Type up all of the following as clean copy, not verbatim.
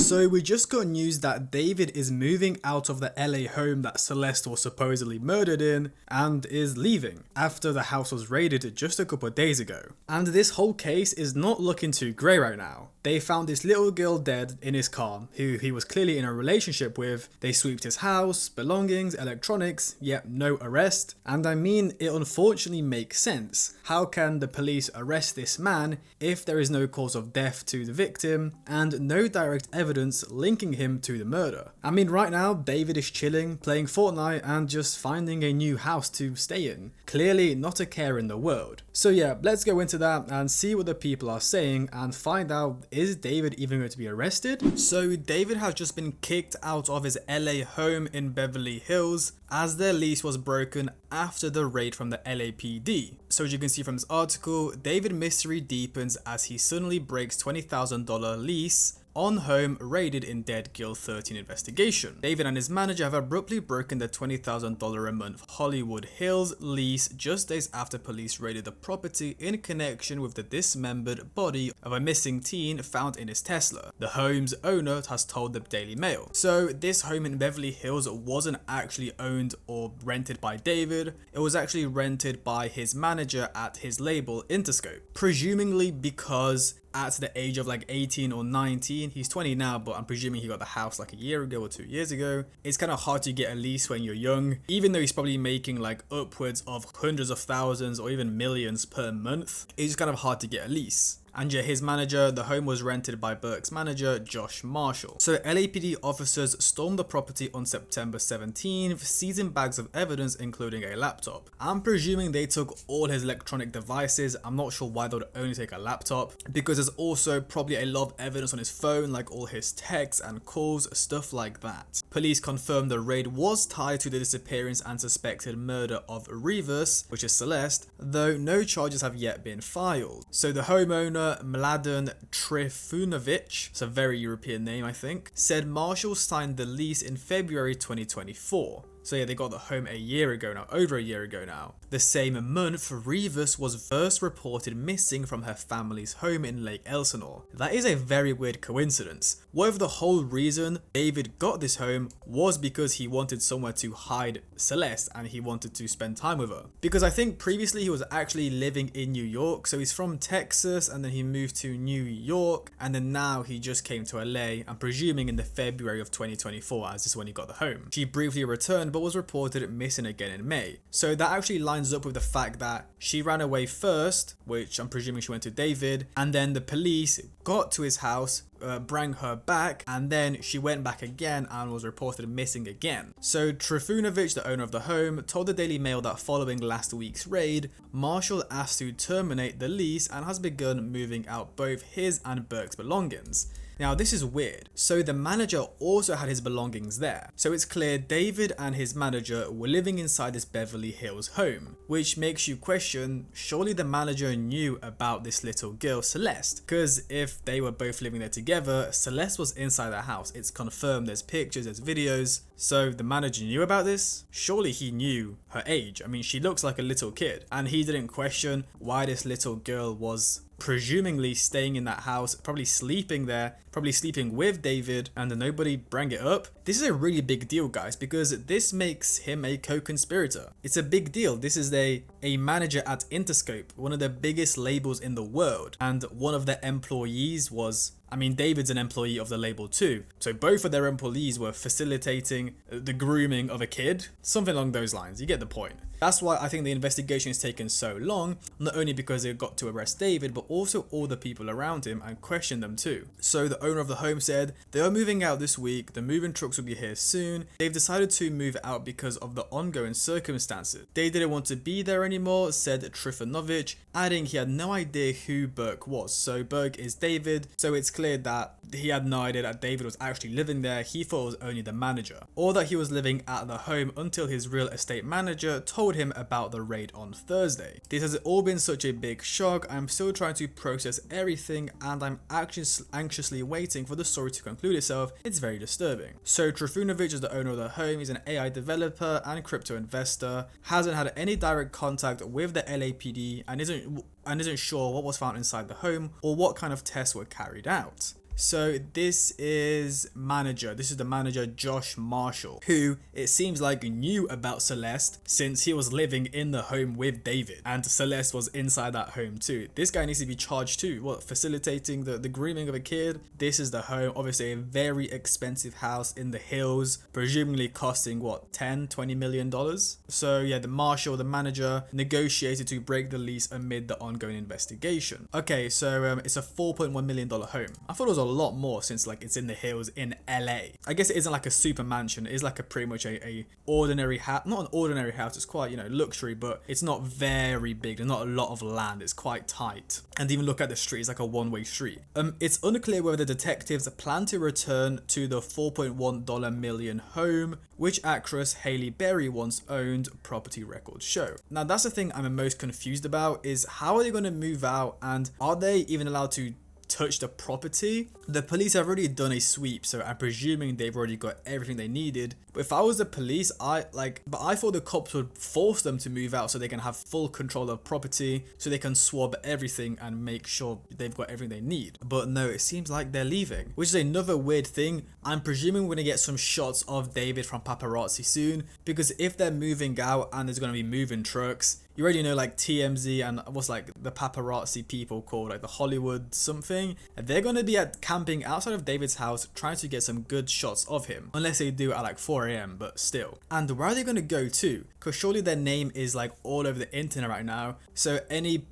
So we just got news that David is moving out of the LA home that Celeste was supposedly murdered in and is leaving after the house was raided just a couple of days ago. And this whole case is not looking too grey right now. They found this little girl dead in his car who he was clearly in a relationship with. They sweeped his house, belongings, electronics, yet no arrest. And I mean, it unfortunately makes sense. How can the police arrest this man if there is no cause of death to the victim and no direct evidence linking him to the murder? I mean, right now David is chilling, playing Fortnite and just finding a new house to stay in. Clearly not a care in the world. So yeah, let's go into that and see what the people are saying and find out, is David even going to be arrested? So David has just been kicked out of his LA home in Beverly Hills as their lease was broken after the raid from the LAPD. So as you can see from this article, David mystery deepens as he suddenly breaks $20,000 lease on home raided in Dead Girl 13 investigation. David and his manager have abruptly broken the $20,000 a month Hollywood Hills lease just days after police raided the property in connection with the dismembered body of a missing teen found in his Tesla. The home's owner has told the Daily Mail. So this home in Beverly Hills wasn't actually owned or rented by David, it was actually rented by his manager at his label Interscope, presumably because at the age of like 18 or 19, he's 20 now, but I'm presuming he got the house like a year ago or 2 years ago. It's kind of hard to get a lease when you're young, even though he's probably making like upwards of hundreds of thousands or even millions per month. It's kind of hard to get a lease. And yeah, his manager, the home was rented by Burke's manager, Josh Marshall. So LAPD officers stormed the property on September 17th, seizing bags of evidence including a laptop. I'm presuming they took all his electronic devices. I'm not sure why they would only take a laptop, because there's also probably a lot of evidence on his phone, like all his texts and calls, stuff like that. Police confirmed the raid was tied to the disappearance and suspected murder of Rivas, which is Celeste, though no charges have yet been filed. So the homeowner, Mladen Trifunovic, it's a very European name I think, said Marshall signed the lease in February 2024. So yeah, they got the home a year ago now, over a year ago now. The same month, Rivas was first reported missing from her family's home in Lake Elsinore. That is a very weird coincidence. What if the whole reason David got this home was because he wanted somewhere to hide Celeste and he wanted to spend time with her? Because I think previously he was actually living in New York, so he's from Texas and then he moved to New York and then now he just came to LA, I'm presuming in the February of 2024 as this is when he got the home. She briefly returned but was reported missing again in May. So that actually lines up with the fact that she ran away first, which I'm presuming she went to David, and then the police got to his house, bring her back, and then she went back again and was reported missing again. So Trifunovic, the owner of the home, told the Daily Mail that following last week's raid, Marshall asked to terminate the lease and has begun moving out both his and Burke's belongings. Now this is weird. So the manager also had his belongings there. So it's clear David and his manager were living inside this Beverly Hills home, which makes you question, surely the manager knew about this little girl Celeste, because if they were both living there together, Celeste was inside the house. It's confirmed, there's pictures, there's videos. So the manager knew about this? Surely he knew her age. I mean, she looks like a little kid, and he didn't question why this little girl was presumably staying in that house, probably sleeping there, probably sleeping with David, and then nobody bring it up. This is a really big deal, guys, because this makes him a co-conspirator. It's a big deal. This is a manager at Interscope, one of the biggest labels in the world, and one of their employees was, I mean, David's an employee of the label too. So both of their employees were facilitating the grooming of a kid, something along those lines. You get the point. That's why I think the investigation has taken so long, not only because they got to arrest David, but also all the people around him and question them too. So the owner of the home said, they are moving out this week, the moving trucks will be here soon. They've decided to move out because of the ongoing circumstances. They didn't want to be there anymore, said Trifunovic, adding he had no idea who Burke was. So Burke is David, so it's clear that he had no idea that David was actually living there. He thought it was only the manager, or that he was living at the home until his real estate manager told him about the raid on Thursday. This has all been such a big shock. I'm still trying to process everything and I'm anxiously waiting for the story to conclude itself. It's very disturbing. So Trifunovic is the owner of the home. He's an AI developer and crypto investor, hasn't had any direct contact with the LAPD and isn't sure what was found inside the home or what kind of tests were carried out. So this is the manager Josh Marshall, who it seems like knew about Celeste since he was living in the home with David, and Celeste was inside that home too. This guy needs to be charged too. What, facilitating the grooming of a kid? This is the home, obviously a very expensive house in the hills, presumably costing what, 10-20 million dollars. So yeah, the manager negotiated to break the lease amid the ongoing investigation. Okay, so it's a $4.1 million home. I thought it was a lot more since like it's in the hills in LA. I guess it isn't like a super mansion. It is like a pretty much a ordinary house. Not an ordinary house. It's quite, you know, luxury, but it's not very big. There's not a lot of land. It's quite tight. And even look at the street. It's like a one-way street. It's unclear whether the detectives plan to return to the $4.1 million home, which actress Halle Berry once owned, property records show. Now that's the thing I'm most confused about, is how are they going to move out, and are they even allowed to touch the property? The police have already done a sweep, so I'm presuming they've already got everything they needed. But if I was the police, I thought the cops would force them to move out so they can have full control of property, so they can swab everything and make sure they've got everything they need. But no, it seems like they're leaving, which is another weird thing. I'm presuming we're gonna get some shots of David from paparazzi soon, because if they're moving out and there's gonna be moving trucks, you already know like TMZ and what's like the paparazzi people called like the Hollywood something, they're gonna be camping outside of David's house trying to get some good shots of him, unless they do it at like 4 a.m, but still. And where are they gonna go to? Because surely their name is like all over the internet right now, so any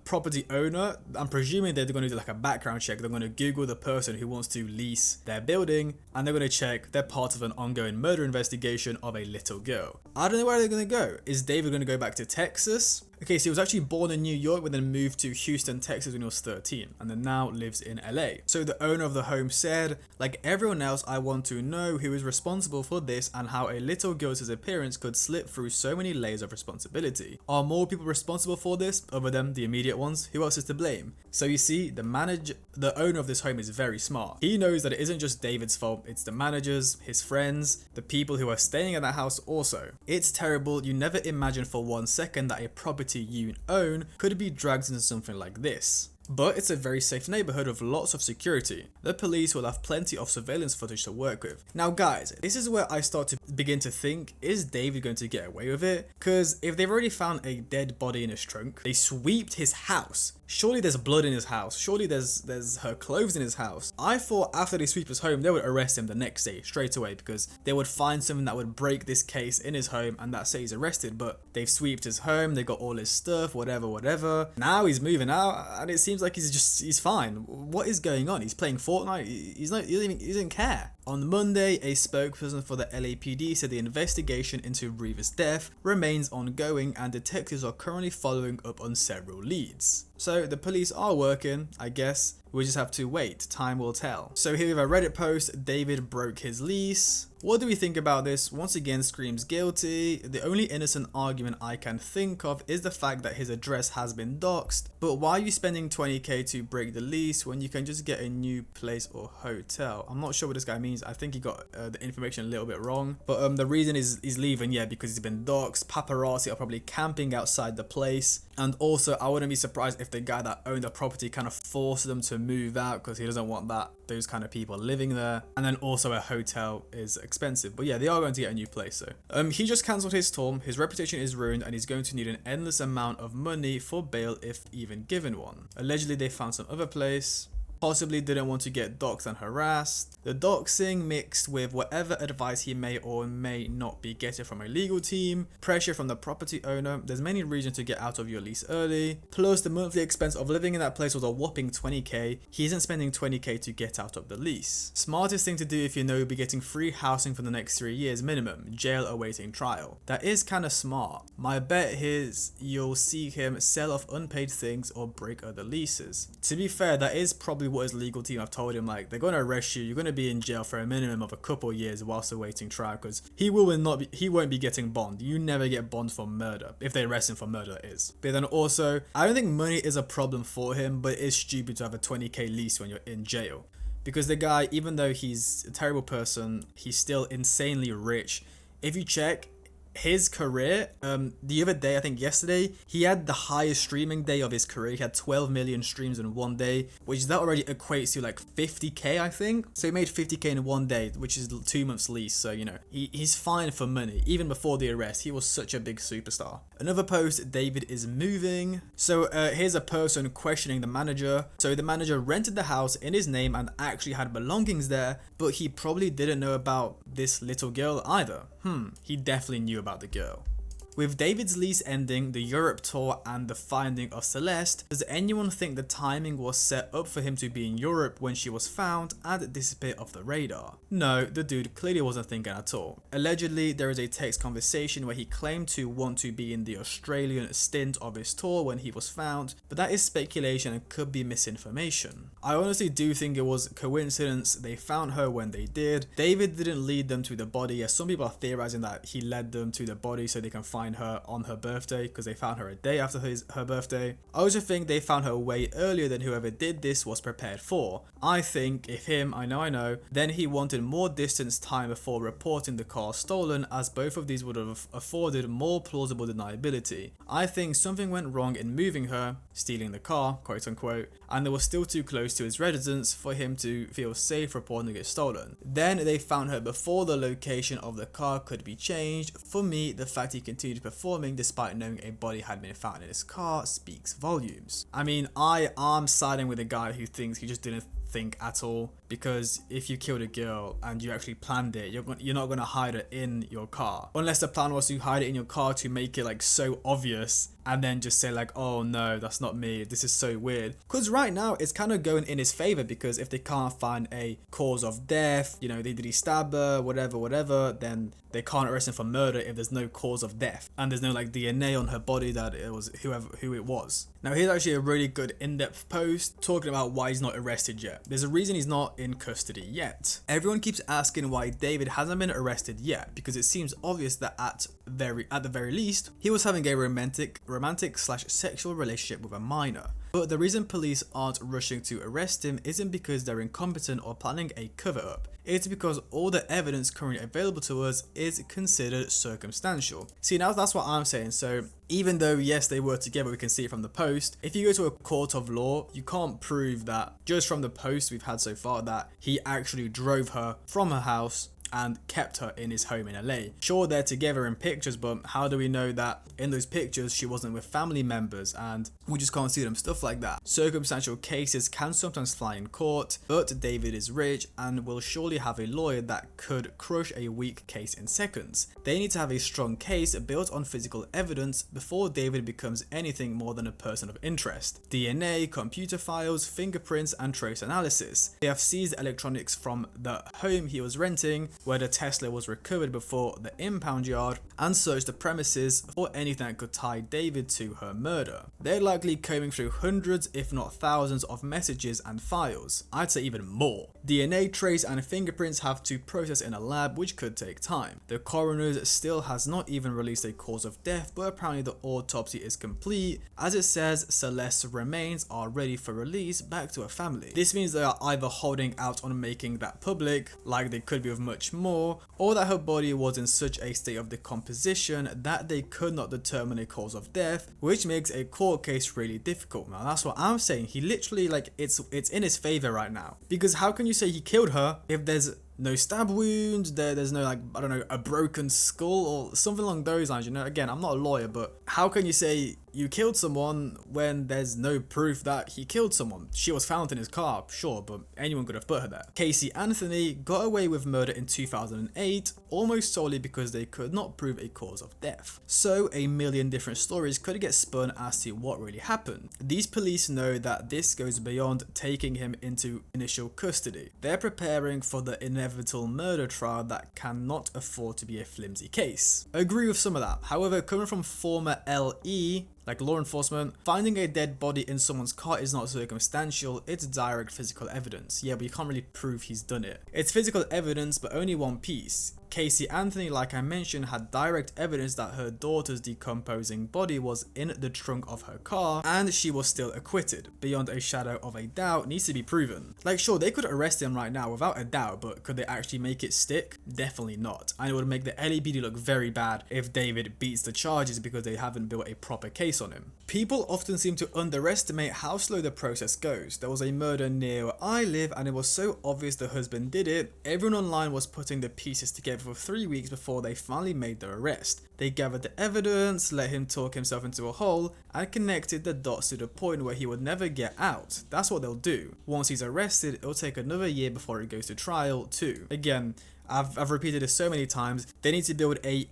property owner, I'm presuming they're going to do like a background check. They're going to Google the person who wants to lease their building, and they're going to check they're part of an ongoing murder investigation of a little girl. I don't know where they're going to go. Is David going to go back to Texas? Okay, so he was actually born in New York, but then moved to Houston, Texas when he was 13, and then now lives in LA. So the owner of the home said, like everyone else, I want to know who is responsible for this and how a little girl's disappearance could slip through so many layers of responsibility. Are more people responsible for this other than the immediate ones? Who else is to blame? So you see, the owner of this home is very smart. He knows that it isn't just David's fault, it's the managers, his friends, the people who are staying at that house also. It's terrible. You never imagine for 1 second that a property you own could be dragged into something like this. But it's a very safe neighborhood with lots of security. The police will have plenty of surveillance footage to work with. Now guys, this is where I start to begin to think, is David going to get away with it? Because if they've already found a dead body in his trunk, they sweeped his house, surely there's blood in his house, surely there's her clothes in his house. I thought after they sweep his home, they would arrest him the next day straight away, because they would find something that would break this case in his home and that's say he's arrested. But they've sweeped his home, they got all his stuff, whatever. Now he's moving out and it seems like he's fine. What is going on? He's playing Fortnite. He doesn't care. On Monday, a spokesperson for the LAPD said the investigation into Reeva's death remains ongoing and detectives are currently following up on several leads. So the police are working, I guess. We just have to wait. Time will tell. So here we have a Reddit post. David broke his lease. What do we think about this? Once again, screams guilty. The only innocent argument I can think of is the fact that his address has been doxed. But why are you spending $20K to break the lease when you can just get a new place or hotel? I'm not sure what this guy means. I think he got the information a little bit wrong. But the reason is he's leaving, yeah, because he's been doxed. Paparazzi are probably camping outside the place. And also, I wouldn't be surprised if the guy that owned the property kind of forced them to move out because he doesn't want those kind of people living there. And then also a hotel is expensive. But yeah, they are going to get a new place. So he just cancelled his tour. His reputation is ruined and he's going to need an endless amount of money for bail if even given one. Allegedly, they found some other place. Possibly didn't want to get doxxed and harassed. The doxing mixed with whatever advice he may or may not be getting from a legal team, pressure from the property owner, there's many reasons to get out of your lease early, plus the monthly expense of living in that place was a whopping $20K, he isn't spending $20K to get out of the lease. Smartest thing to do if you know you'll be getting free housing for the next 3 years minimum, jail awaiting trial. That is kinda smart. My bet is you'll see him sell off unpaid things or break other leases. To be fair, that is probably what his legal team have told him, like they're going to arrest you, you're going to be in jail for a minimum of a couple years whilst awaiting trial, because he won't be getting bond. You never get bond for murder, if they arrest him for murder, that is. But then also, I don't think money is a problem for him, but it is stupid to have a $20K lease when you're in jail, because the guy, even though he's a terrible person, he's still insanely rich. If you check, his career, the other day, I think yesterday, he had the highest streaming day of his career. He had 12 million streams in one day, which that already equates to like 50k, I think. So he made 50k in one day, which is 2 months lease. So, you know, he's fine for money. Even before the arrest, he was such a big superstar. Another post, David is moving. So here's a person questioning the manager. So the manager rented the house in his name and actually had belongings there, but he probably didn't know about this little girl either. He definitely knew about the girl. With David's lease ending, the Europe tour, and the finding of Celeste, does anyone think the timing was set up for him to be in Europe when she was found and disappear off the radar? No, the dude clearly wasn't thinking at all. Allegedly, there is a text conversation where he claimed to want to be in the Australian stint of his tour when he was found, but that is speculation and could be misinformation. I honestly do think it was coincidence they found her when they did. David didn't lead them to the body, as some people are theorizing that he led them to the body so they can find her on her birthday, because they found her a day after her birthday. I also think they found her way earlier than whoever did this was prepared for. I think if him, I know, then he wanted more distance time before reporting the car stolen, as both of these would have afforded more plausible deniability. I think something went wrong in moving her, stealing the car, quote unquote, and they were still too close to his residence for him to feel safe reporting it stolen. Then they found her before the location of the car could be changed. For me, the fact he continued performing despite knowing a body had been found in his car speaks volumes. I mean, I'm siding with a guy who thinks he just didn't think at all, because if you killed a girl and you actually planned it, you're not going to hide it in your car, unless the plan was to hide it in your car to make it like so obvious and then just say like, oh no, that's not me, this is so weird. Because right now it's kind of going in his favor, because if they can't find a cause of death, you know, did he stab her, whatever, then they can't arrest him for murder if there's no cause of death and there's no like DNA on her body that it was who it was. Now here's actually a really good in-depth post talking about why he's not arrested yet. There's a reason he's not in custody yet. Everyone keeps asking why David hasn't been arrested yet, because it seems obvious that at the very least he was having a romantic/sexual relationship with a minor. But the reason police aren't rushing to arrest him isn't because they're incompetent or planning a cover-up. It's because all the evidence currently available to us is considered circumstantial. See, now that's what I'm saying. So even though, yes, they were together, we can see it from the post, if you go to a court of law, you can't prove that just from the post we've had so far that he actually drove her from her house and kept her in his home in LA. Sure, they're together in pictures, but how do we know that in those pictures she wasn't with family members and we just can't see them? Stuff like that. Circumstantial cases can sometimes fly in court, but David is rich and will surely have a lawyer that could crush a weak case in seconds. They need to have a strong case built on physical evidence before David becomes anything more than a person of interest. DNA, computer files, fingerprints, and trace analysis. They have seized electronics from the home he was renting, where the Tesla was recovered before the impound yard, and searched the premises for anything that could tie David to her murder. They're likely combing through hundreds if not thousands of messages and files. I'd say even more. DNA, trace, and fingerprints have to process in a lab, which could take time. The coroner still has not even released a cause of death, but apparently the autopsy is complete. As it says, Celeste's remains are ready for release back to her family. This means they are either holding out on making that public, like they could be with much more, or that her body was in such a state of decomposition that they could not determine a cause of death, which makes a court case really difficult. Now that's what I'm saying. He literally, like, it's in his favor right now, because how can you say he killed her if there's no stab wounds, there's no, like, I don't know, a broken skull or something along those lines? You know, again, I'm not a lawyer, but how can you say you killed someone when there's no proof that he killed someone? She was found in his car, sure, but anyone could have put her there. Casey Anthony got away with murder in 2008 almost solely because they could not prove a cause of death. So a million different stories could get spun as to what really happened. These police know that this goes beyond taking him into initial custody. They're preparing for the inevitable murder trial that cannot afford to be a flimsy case. I agree with some of that. However, coming from former LE, like law enforcement, finding a dead body in someone's car is not circumstantial, it's direct physical evidence. Yeah, but you can't really prove he's done it. It's physical evidence, but only one piece. Casey Anthony, like I mentioned, had direct evidence that her daughter's decomposing body was in the trunk of her car, and she was still acquitted. Beyond a shadow of a doubt needs to be proven. Like, sure, they could arrest him right now without a doubt, but could they actually make it stick? Definitely not. And it would make the LAPD look very bad if David beats the charges because they haven't built a proper case on him. People often seem to underestimate how slow the process goes. There was a murder near where I live, and it was so obvious the husband did it. Everyone online was putting the pieces together for 3 weeks before they finally made their arrest. They gathered the evidence, let him talk himself into a hole, and connected the dots to the point where he would never get out. That's what they'll do. Once he's arrested, it'll take another year before it goes to trial too. Again, I've repeated this so many times. They need to build a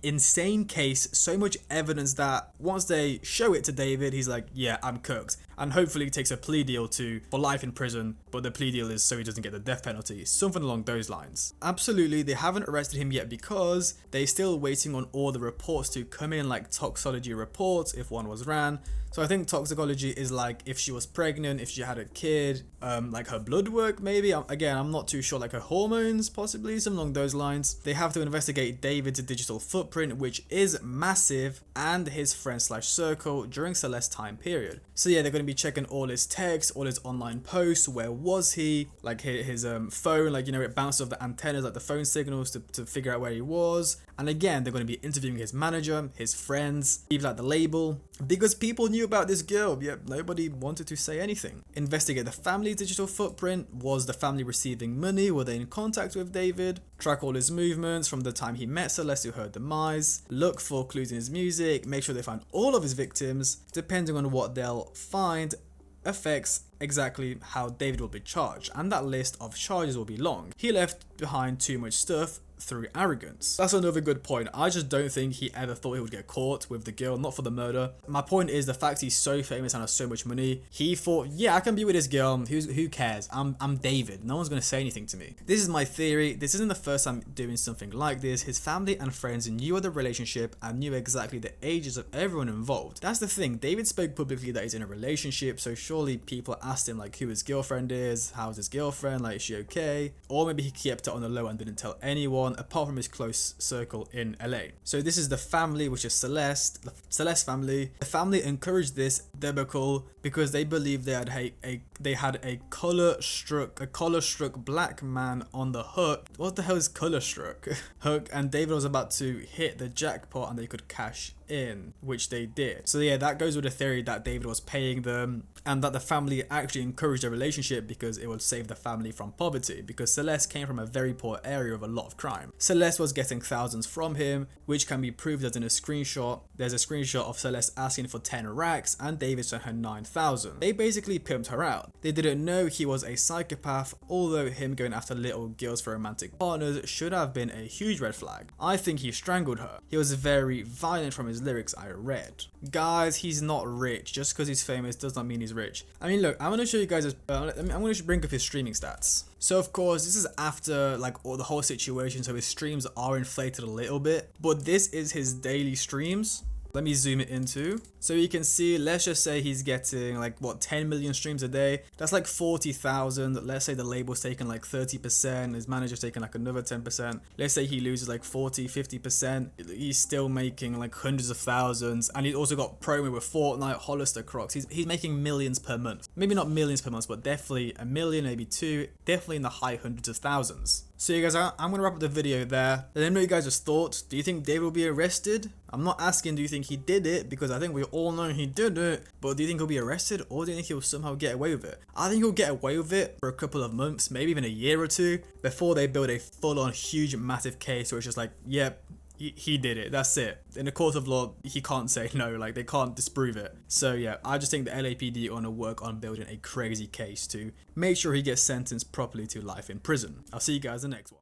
insane case, so much evidence that once they show it to David, he's like, yeah, I'm cooked. And hopefully he takes a plea deal for life in prison, but the plea deal is so he doesn't get the death penalty, something along those lines. Absolutely, they haven't arrested him yet because they're still waiting on all the reports to come in, like toxicology reports if one was ran. So I think toxicology is like if she was pregnant, if she had a kid, like her blood work maybe. Again, I'm not too sure, like her hormones possibly, something along those lines. They have to investigate David's digital footprint, which is massive, and his friend/circle during Celeste's time period. So yeah, they're going to be checking all his texts, all his online posts, where was he, like his phone, like, you know, it bounces off the antennas, like the phone signals to figure out where he was. And again, they're going to be interviewing his manager, his friends, even at the label, because people knew about this girl, yet nobody wanted to say anything. Investigate the family's digital footprint. Was the family receiving money? Were they in contact with David? Track all his movements from the time he met Celeste to her demise. Look for clues in his music. Make sure they find all of his victims. Depending on what they'll find affects exactly how David will be charged, and that list of charges will be long. He left behind too much stuff through arrogance. That's another good point. I just don't think he ever thought he would get caught with the girl, not for the murder. My point is the fact he's so famous and has so much money, he thought, yeah, I can be with this girl, who cares, I'm David, no one's gonna say anything to me. This is my theory. This isn't the first time doing something like this. His family and friends knew of the relationship and knew exactly the ages of everyone involved. That's the thing, David spoke publicly that he's in a relationship, so surely people asked him like who his girlfriend is, how's his girlfriend, like is she okay, or maybe he kept it on the low and didn't tell anyone apart from his close circle in LA. So this is the family, which is Celeste's family. The family encouraged this debacle because they believed they had a color struck black man on the hook. What the hell is color struck? Hook, and David was about to hit the jackpot and they could cash in, which they did. So yeah, that goes with the theory that David was paying them and that the family actually encouraged a relationship because it would save the family from poverty, because Celeste came from a very poor area with a lot of crime. Celeste was getting thousands from him, which can be proved as in a screenshot. There's a screenshot of Celeste asking for 10 racks and David sent her 9,000. They basically pimped her out. They didn't know he was a psychopath, although him going after little girls for romantic partners should have been a huge red flag. I think he strangled her. He was very violent from his lyrics I read. Guys, he's not rich. Just because he's famous does not mean he's rich. I mean, look, I'm going to show you guys, I'm going to bring up his streaming stats. So of course, this is after like all the whole situation, so his streams are inflated a little bit, but this is his daily streams. Let me zoom it into. So you can see, let's just say he's getting like what, 10 million streams a day. That's like 40,000. Let's say the label's taking like 30%. His manager's taking like another 10%. Let's say he loses like 40, 50%. He's still making like hundreds of thousands. And he's also got promo with Fortnite, Hollister, Crocs. He's making millions per month. Maybe not millions per month, but definitely a million, maybe two. Definitely in the high hundreds of thousands. So you guys, I'm going to wrap up the video there. Let me know what you guys' thoughts. Do you think David will be arrested? I'm not asking do you think he did it, because I think we all know he did it, but do you think he'll be arrested, or do you think he'll somehow get away with it? I think he'll get away with it for a couple of months, maybe even a year or two, before they build a full-on huge massive case where it's just like, yep, he did it, that's it. In the court of law, he can't say no, like they can't disprove it. So yeah, I just think the LAPD are gonna work on building a crazy case to make sure he gets sentenced properly to life in prison. I'll see you guys in the next one.